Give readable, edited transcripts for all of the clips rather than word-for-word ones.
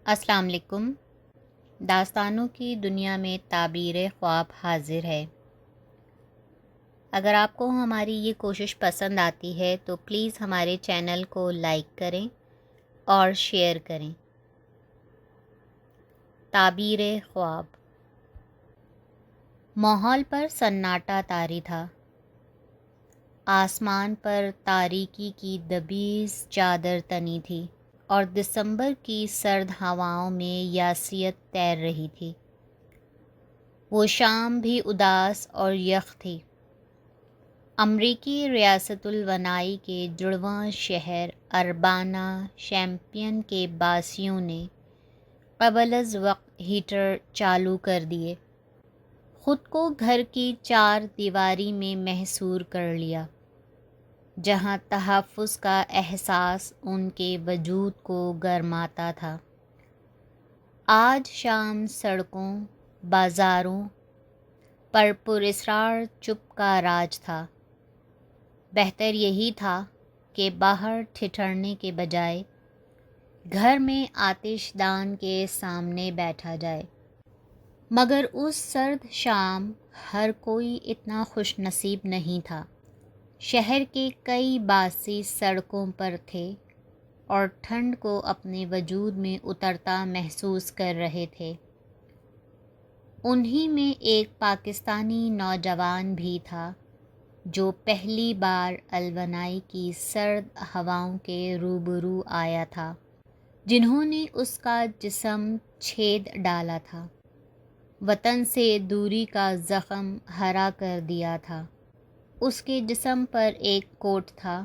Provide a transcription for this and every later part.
السلام علیکم۔ داستانوں کی دنیا میں تعبیر خواب حاضر ہے۔ اگر آپ کو ہماری یہ کوشش پسند آتی ہے تو پلیز ہمارے چینل کو لائک کریں اور شیئر کریں۔ تعبیر خواب۔ ماحول پر سناٹا طاری تھا۔ آسمان پر تاریکی کی دبیز چادر تنی تھی اور دسمبر کی سرد ہواؤں میں یاسیت تیر رہی تھی۔ وہ شام بھی اداس اور یخ تھی۔ امریکی ریاست الونائی کے جڑواں شہر اربانہ شیمپین کے باسیوں نے قبل از وقت ہیٹر چالو کر دیے، خود کو گھر کی چار دیواری میں محصور کر لیا، جہاں تحفظ کا احساس ان کے وجود کو گرماتا تھا۔ آج شام سڑکوں، بازاروں پر پراسرار چپ کا راج تھا۔ بہتر یہی تھا کہ باہر ٹھٹھرنے کے بجائے گھر میں آتش دان کے سامنے بیٹھا جائے۔ مگر اس سرد شام ہر کوئی اتنا خوش نصیب نہیں تھا۔ شہر کے کئی باسی سڑکوں پر تھے اور ٹھنڈ کو اپنے وجود میں اترتا محسوس کر رہے تھے۔ انہی میں ایک پاکستانی نوجوان بھی تھا جو پہلی بار الونائی کی سرد ہواؤں کے روبرو آیا تھا، جنہوں نے اس کا جسم چھید ڈالا تھا، وطن سے دوری کا زخم ہرا کر دیا تھا۔ اس کے جسم پر ایک کوٹ تھا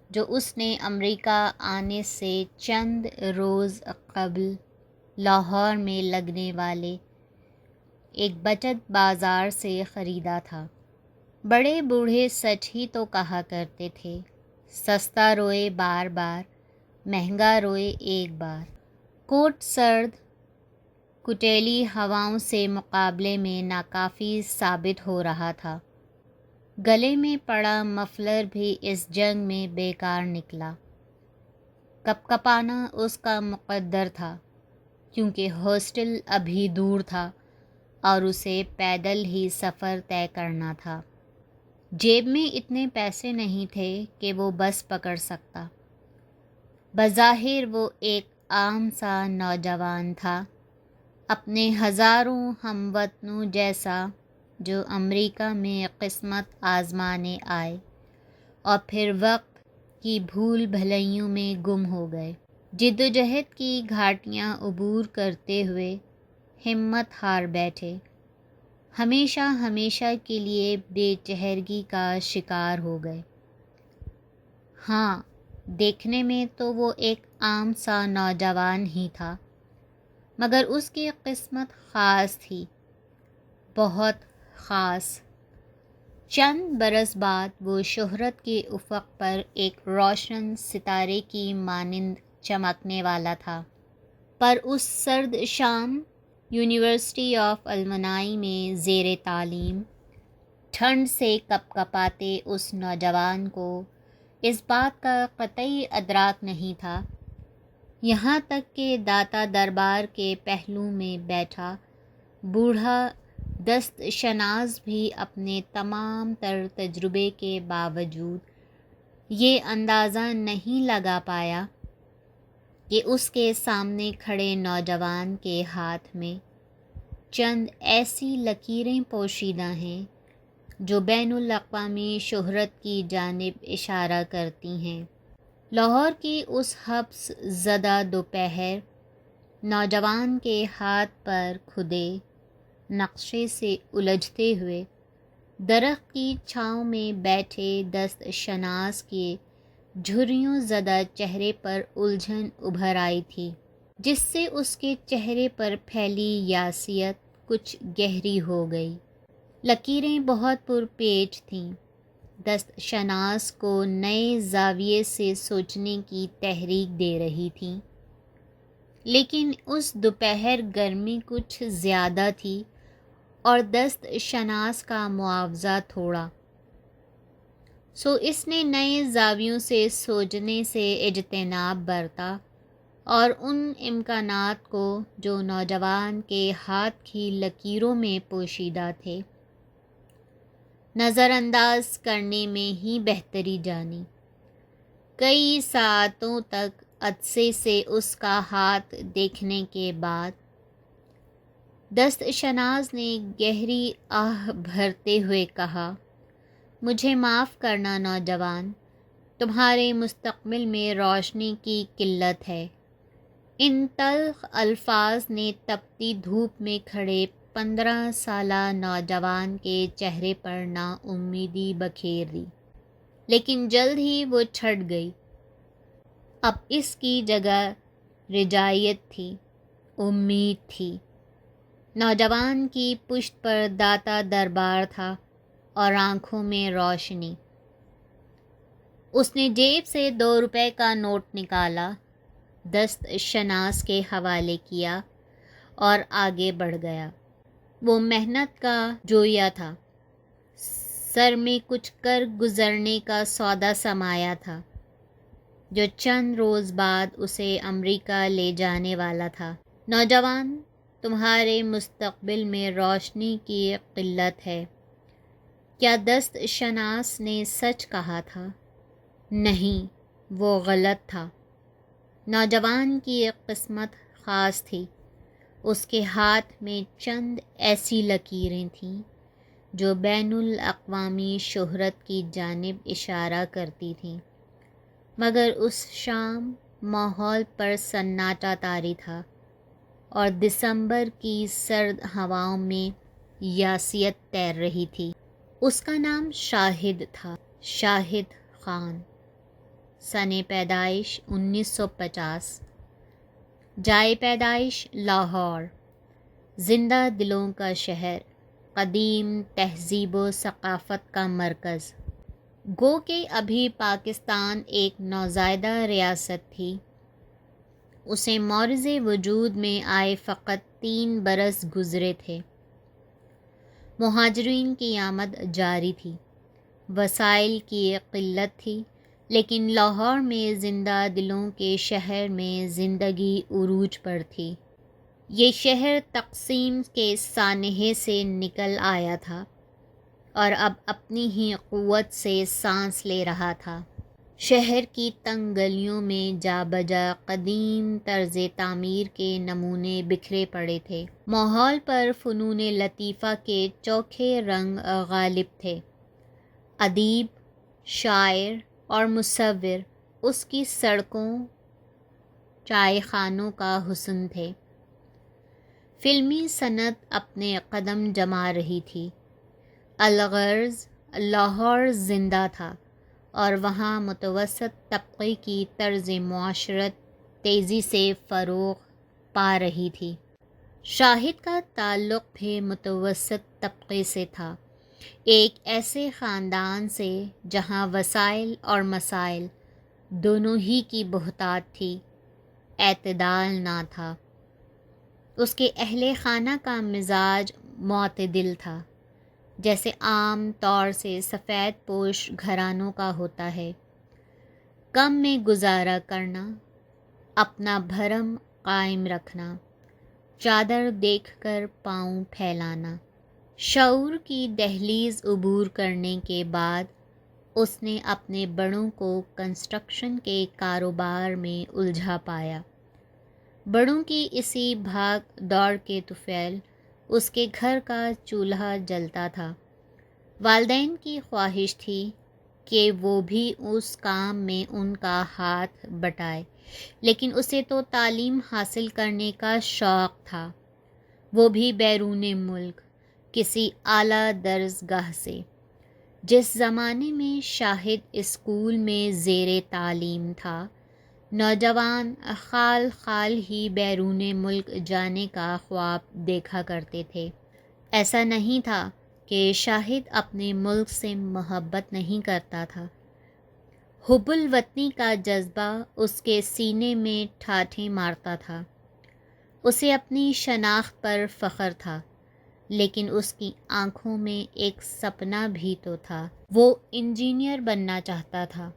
جو اس نے امریکہ آنے سے چند روز قبل لاہور میں لگنے والے ایک بچت بازار سے خریدا تھا۔ بڑے بوڑھے سچ ہی تو کہا کرتے تھے، سستا روئے بار بار، مہنگا روئے ایک بار۔ کوٹ سرد کٹیلی ہواؤں سے مقابلے میں ناکافی ثابت ہو رہا تھا۔ گلے میں پڑا مفلر بھی اس جنگ میں بیکار نکلا۔ کپ کپانا اس کا مقدر تھا، کیونکہ ہاسٹل ابھی دور تھا اور اسے پیدل ہی سفر طے کرنا تھا۔ جیب میں اتنے پیسے نہیں تھے کہ وہ بس پکڑ سکتا۔ بظاہر وہ ایک عام سا نوجوان تھا، اپنے ہزاروں ہم وطنوں جیسا، جو امریکہ میں قسمت آزمانے آئے اور پھر وقت کی بھول بھلائیوں میں گم ہو گئے۔ جدوجہد کی گھاٹیاں عبور کرتے ہوئے ہمت ہار بیٹھے، ہمیشہ ہمیشہ کے لیے بے چہرگی کا شکار ہو گئے۔ ہاں، دیکھنے میں تو وہ ایک عام سا نوجوان ہی تھا، مگر اس کی قسمت خاص تھی، بہت خاص۔ چند برس بعد وہ شہرت کے افق پر ایک روشن ستارے کی مانند چمکنے والا تھا۔ پر اس سرد شام یونیورسٹی آف الونائی میں زیر تعلیم، ٹھنڈ سے کپ کپاتے اس نوجوان کو اس بات کا قطعی ادراک نہیں تھا، یہاں تک کہ داتا دربار کے پہلو میں بیٹھا بوڑھا دست شناس بھی اپنے تمام تر تجربے کے باوجود یہ اندازہ نہیں لگا پایا کہ اس کے سامنے کھڑے نوجوان کے ہاتھ میں چند ایسی لکیریں پوشیدہ ہیں جو بین الاقوامی شہرت کی جانب اشارہ کرتی ہیں۔ لاہور کی اس حبس زدہ دوپہر، نوجوان کے ہاتھ پر کھدے نقشے سے الجھتے ہوئے درخت کی چھاؤں میں بیٹھے دست شناس کے جھریوں زدہ چہرے پر الجھن ابھر آئی تھی، جس سے اس کے چہرے پر پھیلی یاسیت کچھ گہری ہو گئی۔ لکیریں بہت پرپیچ تھیں، دست شناس کو نئے زاویے سے سوچنے کی تحریک دے رہی تھیں، لیکن اس دوپہر گرمی کچھ زیادہ تھی اور دست شناس کا معاوضہ تھوڑا، سو اس نے نئے زاویوں سے سوچنے سے اجتناب برتا اور ان امکانات کو جو نوجوان کے ہاتھ کی لکیروں میں پوشیدہ تھے نظر انداز کرنے میں ہی بہتری جانی۔ کئی ساعتوں تک عطسے سے اس کا ہاتھ دیکھنے کے بعد دست شناس نے گہری آہ بھرتے ہوئے کہا، مجھے معاف کرنا نوجوان، تمہارے مستقبل میں روشنی کی قلت ہے۔ ان تلخ الفاظ نے تپتی دھوپ میں کھڑے 15 سالہ نوجوان کے چہرے پر نا امیدی بکھیر دی، لیکن جلد ہی وہ چھٹ گئی۔ اب اس کی جگہ رجائیت تھی، امید تھی۔ نوجوان کی پشت پر داتا دربار تھا اور آنکھوں میں روشنی۔ اس نے جیب سے 2 روپے کا نوٹ نکالا، دست شناس کے حوالے کیا اور آگے بڑھ گیا۔ وہ محنت کا جویا تھا، سر میں کچھ کر گزرنے کا سودا سمایا تھا جو چند روز بعد اسے امریکہ لے جانے والا تھا۔ نوجوان، تمہارے مستقبل میں روشنی کی قلت ہے۔ کیا دست شناس نے سچ کہا تھا؟ نہیں، وہ غلط تھا۔ نوجوان کی ایک قسمت خاص تھی۔ اس کے ہاتھ میں چند ایسی لکیریں تھیں جو بین الاقوامی شہرت کی جانب اشارہ کرتی تھیں، مگر اس شام ماحول پر سناٹا طاری تھا اور دسمبر کی سرد ہواؤں میں یاسیت تیر رہی تھی۔ اس کا نام شاہد تھا، شاہد خان۔ سن پیدائش 1950، جائے پیدائش لاہور، زندہ دلوں کا شہر، قدیم تہذیب و ثقافت کا مرکز۔ گو کہ ابھی پاکستان ایک نوزائیدہ ریاست تھی، اسے معرض وجود میں آئے فقط 3 برس گزرے تھے۔ مہاجرین کی آمد جاری تھی، وسائل کی ایک قلت تھی، لیکن لاہور میں زندہ دلوں کے شہر میں زندگی عروج پر تھی۔ یہ شہر تقسیم کے سانحے سے نکل آیا تھا اور اب اپنی ہی قوت سے سانس لے رہا تھا۔ شہر کی تنگ گلیوں میں جا بجا قدیم طرز تعمیر کے نمونے بکھرے پڑے تھے۔ ماحول پر فنون لطیفہ کے چوکھے رنگ غالب تھے۔ ادیب، شاعر اور مصور اس کی سڑکوں، چائے خانوں کا حسن تھے۔ فلمی صنعت اپنے قدم جما رہی تھی۔ الغرض لاہور زندہ تھا اور وہاں متوسط طبقے کی طرز معاشرت تیزی سے فروغ پا رہی تھی۔ شاہد کا تعلق بھی متوسط طبقے سے تھا، ایک ایسے خاندان سے جہاں وسائل اور مسائل دونوں ہی کی بہتات تھی، اعتدال نہ تھا۔ اس کے اہل خانہ کا مزاج معتدل تھا، جیسے عام طور سے سفید پوش گھرانوں کا ہوتا ہے۔ کم میں گزارا کرنا، اپنا بھرم قائم رکھنا، چادر دیکھ کر پاؤں پھیلانا۔ شعور کی دہلیز عبور کرنے کے بعد اس نے اپنے بڑوں کو کنسٹرکشن کے کاروبار میں الجھا پایا۔ بڑوں کی اسی بھاگ دوڑ کے طفیل اس کے گھر کا چولہا جلتا تھا۔ والدین کی خواہش تھی کہ وہ بھی اس کام میں ان کا ہاتھ بٹائے، لیکن اسے تو تعلیم حاصل کرنے کا شوق تھا، وہ بھی بیرون ملک، کسی اعلیٰ درسگاہ سے۔ جس زمانے میں شاہد اسکول میں زیر تعلیم تھا، نوجوان خال خال ہی بیرون ملک جانے کا خواب دیکھا کرتے تھے۔ ایسا نہیں تھا کہ شاہد اپنے ملک سے محبت نہیں کرتا تھا۔ حب الوطنی کا جذبہ اس کے سینے میں ٹھاٹھیں مارتا تھا۔ اسے اپنی شناخت پر فخر تھا، لیکن اس کی آنکھوں میں ایک سپنا بھی تو تھا۔ وہ انجینئر بننا چاہتا تھا۔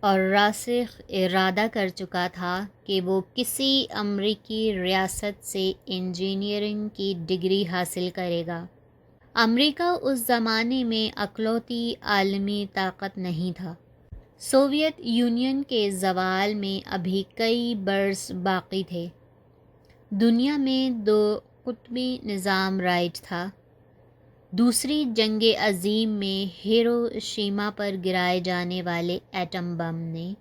اور راسخ ارادہ کر چکا تھا کہ وہ کسی امریکی ریاست سے انجینئرنگ کی ڈگری حاصل کرے گا۔ امریکہ اس زمانے میں اکلوتی عالمی طاقت نہیں تھا۔ سوویت یونین کے زوال میں ابھی کئی برس باقی تھے۔ دنیا میں دو قطبی نظام رائج تھا۔ دوسری جنگ عظیم میں ہیروشیما پر گرائے جانے والے ایٹم بم نے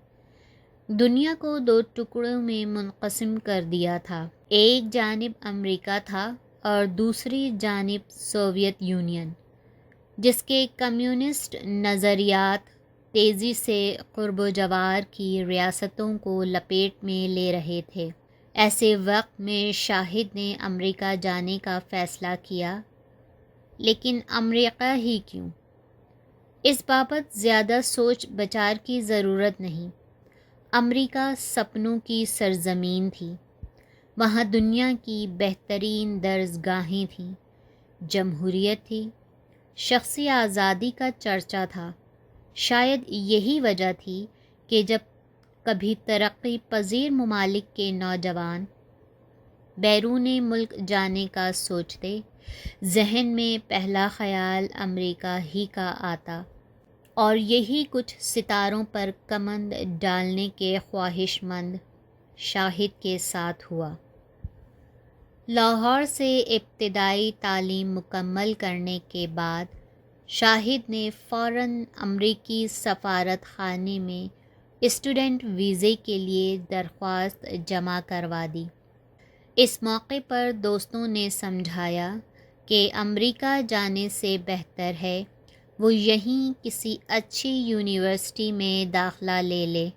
دنیا کو دو ٹکڑوں میں منقسم کر دیا تھا۔ ایک جانب امریکہ تھا اور دوسری جانب سوویت یونین، جس کے کمیونسٹ نظریات تیزی سے قرب و جوار کی ریاستوں کو لپیٹ میں لے رہے تھے۔ ایسے وقت میں شاہد نے امریکہ جانے کا فیصلہ کیا، لیکن امریکہ ہی کیوں؟ اس بابت زیادہ سوچ بچار کی ضرورت نہیں۔ امریکہ سپنوں کی سرزمین تھی۔ وہاں دنیا کی بہترین درسگاہیں تھیں، جمہوریت تھی، شخصی آزادی کا چرچا تھا۔ شاید یہی وجہ تھی کہ جب کبھی ترقی پذیر ممالک کے نوجوان بیرون ملک جانے کا سوچتے، ذہن میں پہلا خیال امریکہ ہی کا آتا، اور یہی کچھ ستاروں پر کمند ڈالنے کے خواہش مند شاہد کے ساتھ ہوا۔ لاہور سے ابتدائی تعلیم مکمل کرنے کے بعد شاہد نے فوراً امریکی سفارت خانے میں اسٹوڈنٹ ویزے کے لیے درخواست جمع کروا دی۔ اس موقع پر دوستوں نے سمجھایا کہ امریکہ جانے سے بہتر ہے وہ یہیں کسی اچھی یونیورسٹی میں داخلہ لے لے۔